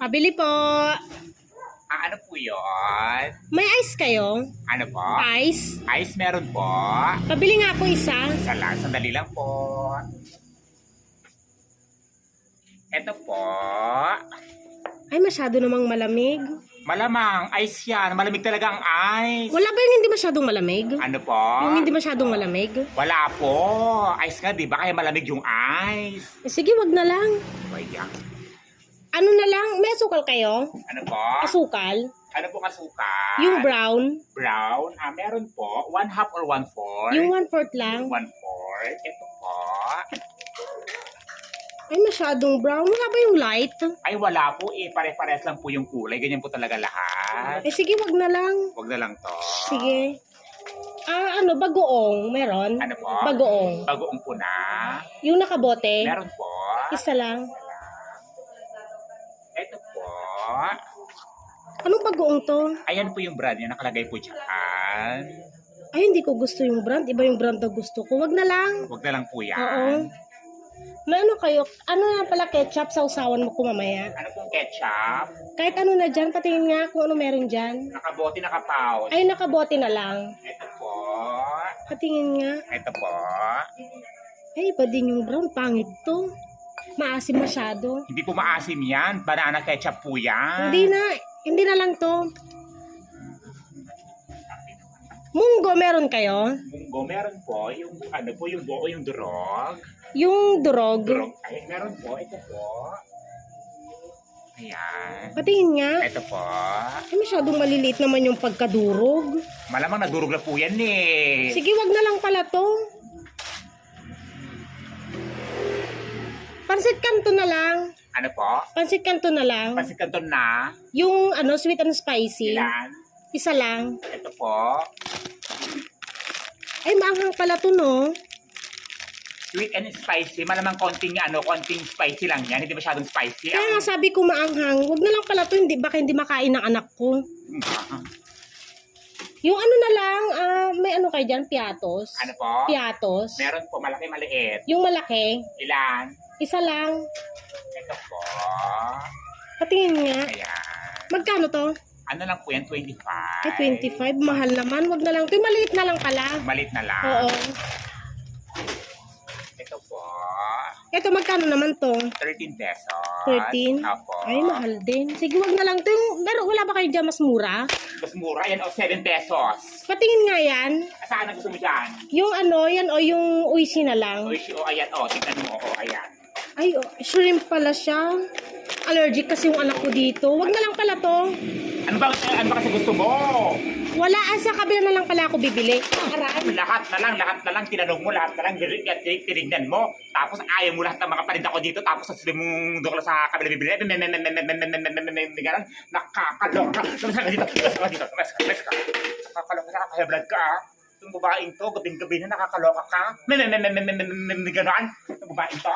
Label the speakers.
Speaker 1: Pabili po.
Speaker 2: Ano po yun?
Speaker 1: May ice kayo?
Speaker 2: Ano po?
Speaker 1: Ice?
Speaker 2: Ice meron po.
Speaker 1: Pabili nga po isa.
Speaker 2: Isa lang, sandali lang po. Ito po.
Speaker 1: Ay, masyado namang malamig.
Speaker 2: Malamang, ice yan. Malamig talaga ang ice.
Speaker 1: Wala ba yung hindi masyadong malamig?
Speaker 2: Ano po?
Speaker 1: Yung hindi masyadong malamig?
Speaker 2: Wala po. Ice nga, di ba? Kaya malamig yung ice.
Speaker 1: Eh, sige, wag na lang.
Speaker 2: Kaya.
Speaker 1: Ano na lang? May asukal kayo?
Speaker 2: Ano po?
Speaker 1: Asukal?
Speaker 2: Ano po kasuka?
Speaker 1: Yung brown?
Speaker 2: Brown? Meron po. 1/2 or 1/4?
Speaker 1: Yung 1/4 lang?
Speaker 2: 1/4. Ito po.
Speaker 1: Ay, masyadong brown. Wala ba yung light?
Speaker 2: Ay, wala po eh. Pare-pares lang po yung kulay. Ganyan po talaga lahat.
Speaker 1: Eh, sige, wag na lang.
Speaker 2: Huwag na lang to.
Speaker 1: Sige. Bagoong. Meron?
Speaker 2: Ano po?
Speaker 1: Bagoong.
Speaker 2: Bagoong po na.
Speaker 1: Yung nakabote?
Speaker 2: Meron po.
Speaker 1: Isa lang.
Speaker 2: Ito po.
Speaker 1: Anong bagoong to?
Speaker 2: Ayan po yung brand niya. Nakalagay po dyan.
Speaker 1: Ay, hindi ko gusto yung brand. Iba yung brand na gusto ko. Wag na lang.
Speaker 2: Huwag na lang po yan.
Speaker 1: Oo. May ano kayo? Ano na pala ketchup sa usawan mo ko mamaya?
Speaker 2: Ano pong ketchup?
Speaker 1: Kahit ano na dyan, patingin nga kung ano meron dyan.
Speaker 2: Nakabote, nakapout.
Speaker 1: Ay, nakabote na lang.
Speaker 2: Ito po.
Speaker 1: Patingin nga.
Speaker 2: Ito po.
Speaker 1: Ay, iba din yung brown. Pangit to. Maasim masyado.
Speaker 2: Hindi po maasim yan. Banana ketchup po yan.
Speaker 1: Hindi na. Hindi na lang to. Munggo, meron kayo?
Speaker 2: Munggo, meron po. Yung ano po, yung buo, yung durog.
Speaker 1: Yung durog.
Speaker 2: Durog. Ay, meron po. Ito po. Ayan.
Speaker 1: Patingin nga.
Speaker 2: Ito po.
Speaker 1: Ay, masyadong maliliit naman yung pagkadurog.
Speaker 2: Malamang nadurog na po yan eh.
Speaker 1: Sige, wag na lang pala to. Pansit kanto na lang.
Speaker 2: Ano po?
Speaker 1: Pansit kanto na lang.
Speaker 2: Pansit Canton na.
Speaker 1: Yung sweet and spicy.
Speaker 2: Ilan?
Speaker 1: Isa lang.
Speaker 2: Ito po.
Speaker 1: Ay, maanghang pala to, no?
Speaker 2: Sweet and spicy. Malamang konting spicy lang yan. Hindi masyadong spicy.
Speaker 1: Kaya nga sabi ko maanghang. Wag na lang pala to. Baka hindi makain ng anak ko. Yung ano na lang, may ano kayo dyan? Piatos?
Speaker 2: Ano po?
Speaker 1: Piatos?
Speaker 2: Meron po. Malaki, maliit.
Speaker 1: Yung malaki?
Speaker 2: Ilan?
Speaker 1: Isa lang.
Speaker 2: Ito po.
Speaker 1: Patingin nga.
Speaker 2: Ayan.
Speaker 1: Magkano to?
Speaker 2: Ano lang po yan? 25.
Speaker 1: Ay, 25. Mahal naman. Wag na lang. Ito yung maliit na lang pala.
Speaker 2: Malit na lang.
Speaker 1: Oo.
Speaker 2: Ito po.
Speaker 1: Ito, magkano naman to?
Speaker 2: 13 pesos.
Speaker 1: 13?
Speaker 2: Opo.
Speaker 1: Ay, mahal din. Sige, wag na lang. Ito yung, pero wala ba kayo dyan mas mura?
Speaker 2: Mas mura yan o 7 pesos.
Speaker 1: Patingin nga yan.
Speaker 2: Saan ang gusto mo dyan?
Speaker 1: Yung ano, yan o yung uisi na lang.
Speaker 2: O ayan o. Tignan mo o ayan.
Speaker 1: Ay, shrimp pala siya. Allergic kasi yung anak ko dito. Wag na lang pala to.
Speaker 2: Ano ba kasi gusto mo?
Speaker 1: Wala, sa kabila na lang pala ako bibili. Araan.
Speaker 2: Lahat na lang, tinanong mo, lahat na lang, tinignan mo. Tapos ayaw mo lahat ng mga paninda ko dito, tapos sasabihin mong doon ka lang sa kabila bibili. Nakakaloka. Lumas ka dito. Nakakaloka, nakakaheblad ka. Yung babaeng to, gabing-gabi na nakakaloka ka. Ganon. Yung babaeng to.